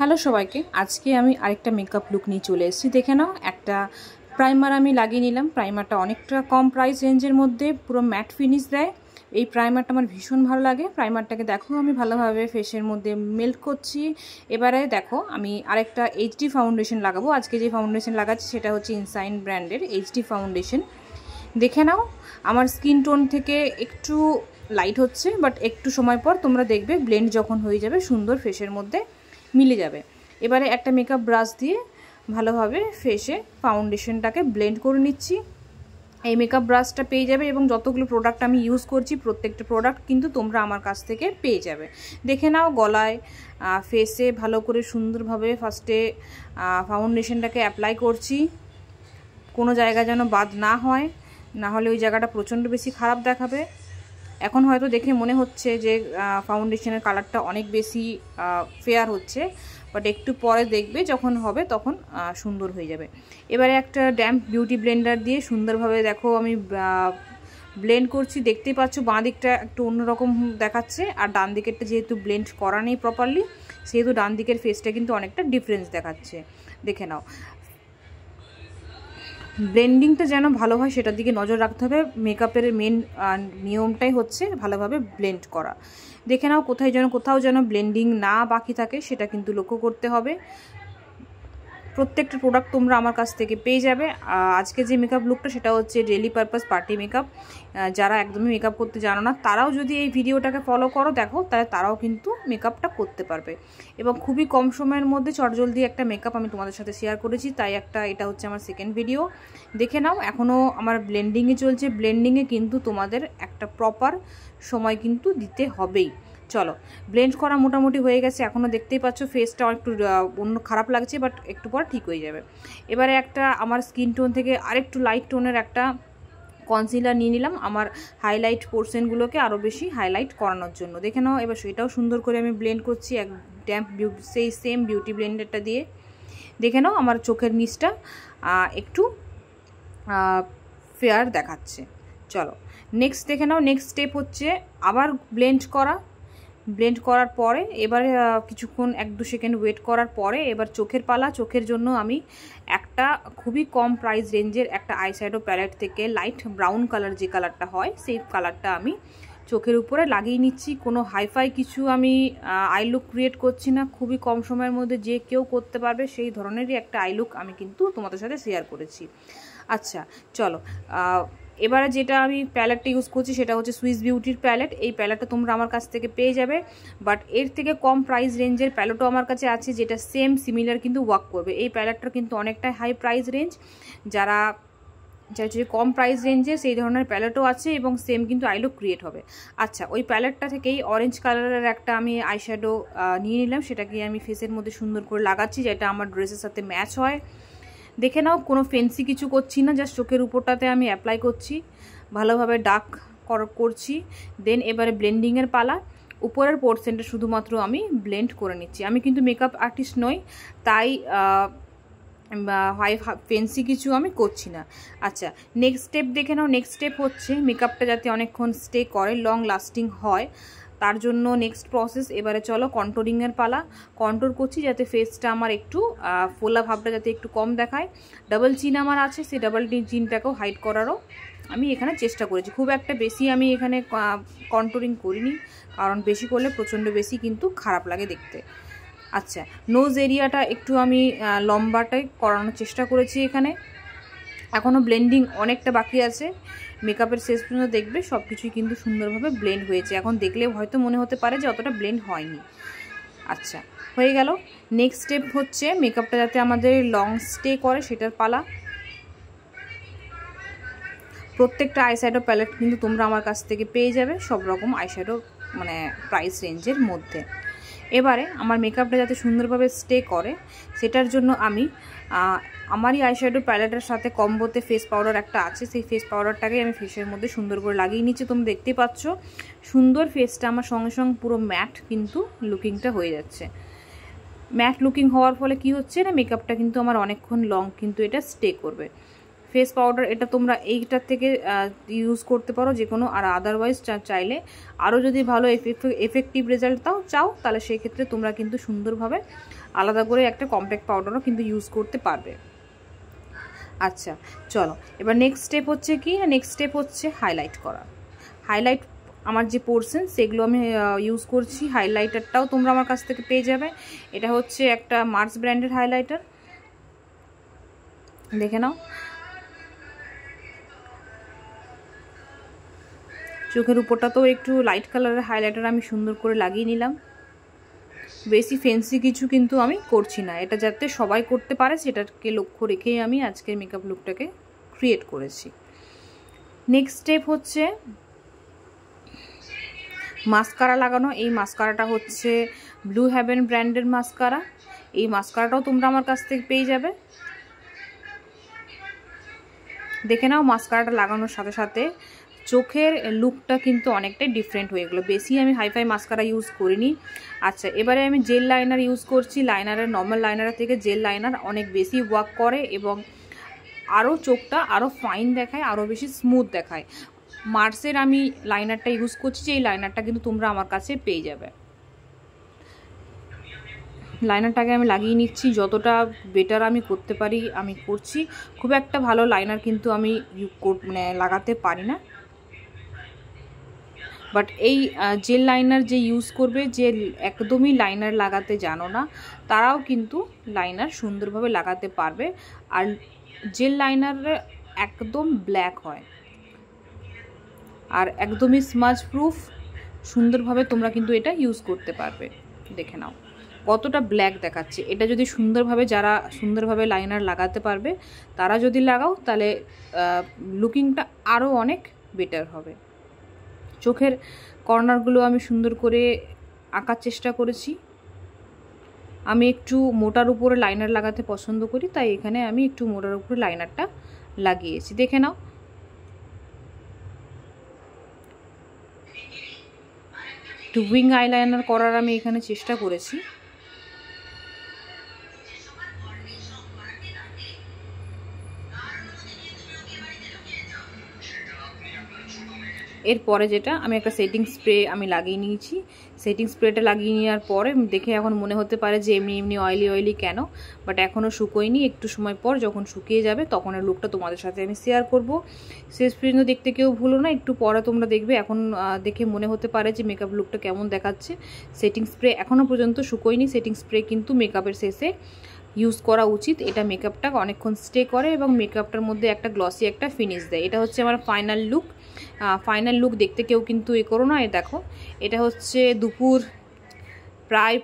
Hello সবাইকে, আজকে আমি আরেকটা মেকআপ লুক নিয়ে চলে এসেছি। দেখে নাও, একটা প্রাইমার আমি লাগিয়ে নিলাম। প্রাইমারটা অনেকটা কম প্রাইস রেঞ্জের মধ্যে পুরো ম্যাট ফিনিশ দেয়। এই প্রাইমারটা আমার ভীষণ ভালো লাগে। প্রাইমারটাকে দেখো আমি ভালোভাবে ফেসের মধ্যে মেল্ট করছি। এবারে দেখো আমি আরেকটা এইচডি ফাউন্ডেশন লাগাবো। আজকে যে ফাউন্ডেশন লাগাচ্ছি সেটা হচ্ছে ইনসাইন ব্র্যান্ডের এইচডি ফাউন্ডেশন। দেখে নাও, আমার স্কিন টোন থেকে একটু লাইট হচ্ছে, বাট একটু সময় পর তোমরা দেখবে ব্লেন্ড যখন হয়ে যাবে সুন্দর ফেসের মধ্যে মিলে যাবে। এবারে একটা মেকআপ ব্রাশ দিয়ে ভালোভাবে ফেসে ফাউন্ডেশনটাকে ব্লেন্ড করে নিচ্ছি। এই মেকআপ ব্রাশটা পেয়ে যাবে এবং যতগুলো প্রোডাক্ট আমি ইউজ করছি প্রত্যেকটা প্রোডাক্ট কিন্তু তোমরা আমার কাছ থেকে পেয়ে যাবে। দেখে নাও, গলায় ফেসে ভালো করে সুন্দরভাবে ফার্স্টে ফাউন্ডেশনটাকে অ্যাপ্লাই করছি। কোনো জায়গা যেন বাদ না হয়, না হলে ওই জায়গাটা প্রচণ্ড বেশি খারাপ দেখাবে। এখন হয়তো দেখে মনে হচ্ছে যে ফাউন্ডেশনের কালারটা অনেক বেশি ফেয়ার হচ্ছে, বাট একটু পরে দেখবে যখন হবে তখন সুন্দর হয়ে যাবে। এবারে একটা ড্যাম্প বিউটি ব্লেন্ডার দিয়ে সুন্দরভাবে দেখো আমি ব্লেন্ড করছি। দেখতেই পাচ্ছ বাঁ দিকটা একটু অন্যরকম দেখাচ্ছে, আর ডান দিকেরটা যেহেতু ব্লেন্ড করা নেই প্রপারলি সেহেতু ডান দিকের ফেসটা কিন্তু অনেকটা ডিফারেন্স দেখাচ্ছে। দেখে নাও, ব্লেন্ডিংটা যেন ভালো হয় সেটার দিকে নজর রাখতে হবে। মেকআপের মেন নিয়মটাই হচ্ছে ভালোভাবে ব্লেন্ড করা। দেখে নাও, কোথাও যেন ব্লেন্ডিং না বাকি থাকে সেটা কিন্তু লক্ষ্য করতে হবে। প্রত্যেকটা প্রোডাক্ট তোমরা আমার কাছ থেকে পেয়ে যাবে। আজকে যে মেকআপ লুকটা সেটা হচ্ছে ডেইলি পারপাস পার্টি মেকআপ। যারা একদমই মেকআপ করতে জানো না তারাও যদি এই ভিডিওটাকে ফলো করো দেখো, তাহলে তারাও কিন্তু মেকআপটা করতে পারবে। এবং খুবই কম সময়ের মধ্যে চটজলদি একটা মেকআপ আমি তোমাদের সাথে শেয়ার করেছি, তাই এটা হচ্ছে আমার সেকেন্ড ভিডিও। দেখে নাও, এখনও আমার ব্লেন্ডিংয়ে চলছে। ব্লেন্ডিংয়ে কিন্তু তোমাদের একটা প্রপার সময় কিন্তু দিতে হবেই। চলো, ব্লেন্ড করা মোটামুটি হয়ে গেছে। এখনও দেখতেই পাচ্ছ ফেসটা একটু অন্য খারাপ লাগছে, বাট একটু পর ঠিক হয়ে যাবে। এবারে একটা আমার স্কিন টোন থেকে আরেকটু লাইট টোনের একটা কনসিলার নিয়ে নিলাম আমার হাইলাইট পোর্শনগুলোকে আরও বেশি হাইলাইট করানোর জন্য। দেখে নাও, এবার সেটাও সুন্দর করে আমি ব্লেন্ড করছি এক ড্যাম্প সেই সেম বিউটি ব্লেন্ডারটা দিয়ে। দেখে নাও, আমার চোখের নিচটা একটু ফেয়ার দেখাচ্ছে। চলো নেক্সট দেখে নাও, নেক্সট স্টেপ হচ্ছে আবার ব্লেন্ড করার পরে এবারে কিছুক্ষণ 1-2 সেকেন্ড ওয়েট করার পরে এবার চোখের পালা। চোখের জন্য আমি একটা খুবই কম প্রাইস রেঞ্জের একটা আইশ্যাডো প্যালেট থেকে লাইট ব্রাউন কালার যে কালারটা হয় সেই কালারটা আমি চোখের উপরে লাগিয়ে নিচ্ছি। কোনো হাইফাই কিছু আমি আই লুক ক্রিয়েট করছি না, খুবই কম সময়ের মধ্যে যে কেউ করতে পারবে সেই ধরনেরই একটা আই লুক আমি কিন্তু তোমাদের সাথে শেয়ার করেছি। আচ্ছা চলো, এবারে যেটা আমি প্যালেটটা ইউজ করছি সেটা হচ্ছে সুইস বিউটির প্যালেট। এই প্যালেটটা তোমরা আমার কাছ থেকে পেয়ে যাবে, বাট এর থেকে কম প্রাইস রেঞ্জের প্যালেটও আমার কাছে আছে যেটা সেম সিমিলার কিন্তু ওয়ার্ক করবে। এই প্যালেটটার কিন্তু অনেকটাই হাই প্রাইস রেঞ্জ। যারা চাইছে কম প্রাইস রেঞ্জে সেই ধরনের প্যালেটও আছে এবং সেম কিন্তু আইলুক ক্রিয়েট হবে। আচ্ছা, ওই প্যালেটটা থেকেই অরেঞ্জ কালারের একটা আমি আইশ্যাডো নিয়ে নিলাম, সেটাকে আমি ফেসের মধ্যে সুন্দর করে লাগাচ্ছি যেটা আমার ড্রেসের সাথে ম্যাচ হয়। দেখে নাও, কোনো ফেন্সি কিছু করছি না, জাস্ট চোখের উপরটাতে আমি অ্যাপ্লাই করছি, ভালোভাবে ডার্ক করছি। দেন এবারে ব্লেন্ডিংয়ের পালা। উপরের পোর্শনটা শুধুমাত্র আমি ব্লেন্ড করে নিচ্ছি। আমি কিন্তু মেকআপ আর্টিস্ট নই, তাই ফেন্সি কিছু আমি করছি না। আচ্ছা, নেক্সট স্টেপ দেখে নাও। নেক্সট স্টেপ হচ্ছে মেকআপটা যাতে অনেকক্ষণ স্টে করে, লং লাস্টিং হয়, তার জন্য নেক্সট প্রসেস। এবারে চলো কন্ট্রোলিংয়ের পালা। কন্ট্রোল করছি যাতে ফেসটা আমার একটু ফোলা ভাবটা যাতে একটু কম দেখায়। ডাবল চিন আমার আছে, সেই ডাবল চিনটাকেও হাইড করারও আমি এখানে চেষ্টা করেছি। খুব একটা বেশি আমি এখানে কন্ট্রোলিং করিনি, কারণ বেশি করলে প্রচণ্ড বেশি কিন্তু খারাপ লাগে দেখতে। আচ্ছা, নোজ এরিয়াটা একটু আমি লম্বাটাই করানোর চেষ্টা করেছি এখানে। এখনও ব্লেন্ডিং অনেকটা বাকি আছে। মেকআপের শেষ পর্যন্ত দেখবে সব কিছুই কিন্তু সুন্দরভাবে ব্লেন্ড হয়েছে। এখন দেখলে হয়তো মনে হতে পারে যে অতটা ব্লেন্ড হয়নি। আচ্ছা, হয়ে গেল। নেক্সট স্টেপ হচ্ছে মেকআপটা যাতে আমাদের লং স্টে করে সেটার পালা। প্রত্যেকটা আইশ্যাডো প্যালেট কিন্তু তোমরা আমার কাছ থেকে পেয়ে যাবে, সব রকম আইশ্যাডো মানে প্রাইস রেঞ্জের মধ্যে। এবারে আমার মেকআপটা যাতে সুন্দরভাবে স্টে করে সেটার জন্য আমি আমারই আইশ্যাডো প্যালেটের সাথে কম্বোতে ফেস পাউডার একটা আছে, সেই ফেস পাউডারটাকে আমি ফেসের মধ্যে সুন্দর করে লাগিয়ে নিচ্ছি। তুমি দেখতে পাচ্ছ সুন্দর ফেসটা আমার সঙ্গে সঙ্গে পুরো ম্যাট কিন্তু লুকিংটা হয়ে যাচ্ছে। ম্যাট লুকিং হওয়ার ফলে কি হচ্ছে না, মেকআপটা কিন্তু আমার অনেকক্ষণ লং কিন্তু এটা স্টে করবে। ফেস পাউডার, এটা তোমরা এইটার থেকে ইউজ করতে পারো যে কোনো। আর আদারওয়াইজ চাইলে আরও যদি ভালো এফেক্টিভ রেজাল্ট চাও তাহলে সেই ক্ষেত্রে তোমরা কিন্তু সুন্দরভাবে আলাদা করে একটা কম্প্যাক্ট পাউডারও কিন্তু ইউজ করতে পারবে। আচ্ছা চলো, এবার নেক্সট স্টেপ হচ্ছে কি, নেক্সট স্টেপ হচ্ছে হাইলাইট করা। হাইলাইট আমার যে পোর্শন সেগুলো আমি ইউজ করছি। হাইলাইটারটাও তোমরা আমার কাছ থেকে পেয়ে যাবে। এটা হচ্ছে একটা মার্স ব্র্যান্ডের হাইলাইটার, দেখে নাও। চোখের উপরটাতেও একটু লাইট কালারের হাইলাইটার আমি সুন্দর করে লাগিয়ে নিলাম। বেশি ফেন্সি কিছু কিন্তু আমি করছি না, এটা যাতে সবাই করতে পারে সেটাকে লক্ষ্য রেখেই আমি আজকের মেকআপ লুকটাকে ক্রিয়েট করেছি। নেক্সট স্টেপ হচ্ছে মাস্কারা লাগানো। এই মাস্কারাটা হচ্ছে ব্লু হেভেন ব্র্যান্ডের মাস্কারা। এই মাস্কারাটাও তোমরা আমার কাছ থেকে পেয়ে যাবে। দেখে নাও, মাস্কারাটা লাগানোর সাথে সাথে চোখের লুকটা কিন্তু অনেকটাই ডিফারেন্ট হয়ে গেলো। বেশি আমি হাইফাই মাস্কারা ইউজ করিনি। আচ্ছা, এবারে আমি জেল লাইনার ইউজ করছি। লাইনারের নর্মাল লাইনারের থেকে জেল লাইনার অনেক বেশি ওয়ার্ক করে এবং আরও চোখটা আরও ফাইন দেখায়, আরও বেশি স্মুথ দেখায়। মার্সের আমি লাইনারটা ইউজ করছি, যে এই লাইনারটা কিন্তু তোমরা আমার কাছে পেয়ে যাবে। লাইনারটাকে আমি লাগিয়ে নিচ্ছি, যতটা বেটার আমি করতে পারি আমি করছি। খুব একটা ভালো লাইনার কিন্তু আমি লাগাতে পারি না, বাট এই জেল লাইনার যে ইউজ করবে, যে একদমই লাইনার লাগাতে জানো না, তারাও কিন্তু লাইনার সুন্দরভাবে লাগাতে পারবে। আর জেল লাইনার একদম ব্ল্যাক হয় আর একদমই স্মাজ প্রুফ, সুন্দরভাবে তোমরা কিন্তু এটা ইউজ করতে পারবে। দেখে নাও কতটা ব্ল্যাক দেখাচ্ছে। এটা যদি সুন্দরভাবে, যারা সুন্দরভাবে লাইনার লাগাতে পারবে তারা যদি লাগাও তাহলে লুকিংটা আরও অনেক বেটার হবে। চোখের কর্নারগুলো আমি সুন্দর করে আঁকার চেষ্টা করেছি। আমি একটু মোটার উপরে লাইনার লাগাতে পছন্দ করি, তাই এখানে আমি একটু মোটার উপরে লাইনারটা লাগিয়েছি। দেখে নাও, একটু উইং আইলাইনার করার আমি এখানে চেষ্টা করেছি। এরপরে যেটা, আমি একটা সেটিং স্প্রে আমি লাগিয়ে নিয়েছি। সেটিং স্প্রেটা লাগিয়ে নেওয়ার পরে দেখে এখন মনে হতে পারে যে এমনি এমনি অয়েলি অয়েলি কেন, বাট এখনও শুকোয়নি। একটু সময় পর যখন শুকিয়ে যাবে তখন এর লুকটা তোমাদের সাথে আমি শেয়ার করব। শেষ পর্যন্ত দেখতে কেউ ভুলো না, একটু পরে তোমরা দেখবে। এখন দেখে মনে হতে পারে যে মেকআপ লুকটা কেমন দেখাচ্ছে। সেটিং স্প্রে এখনও পর্যন্ত শুকোয়নি। সেটিং স্প্রে কিন্তু মেকআপের শেষে ইউজ করা উচিত। এটা মেকআপটা অনেকক্ষণ স্টে করে এবং মেকআপটার মধ্যে একটা গ্লসি একটা ফিনিশ দেয়। এটা হচ্ছে আমার ফাইনাল লুক। ফাইনাল লুক দেখতে কেউ কিন্তু করো না। দেখো, এটা হচ্ছে দুপুর প্রায়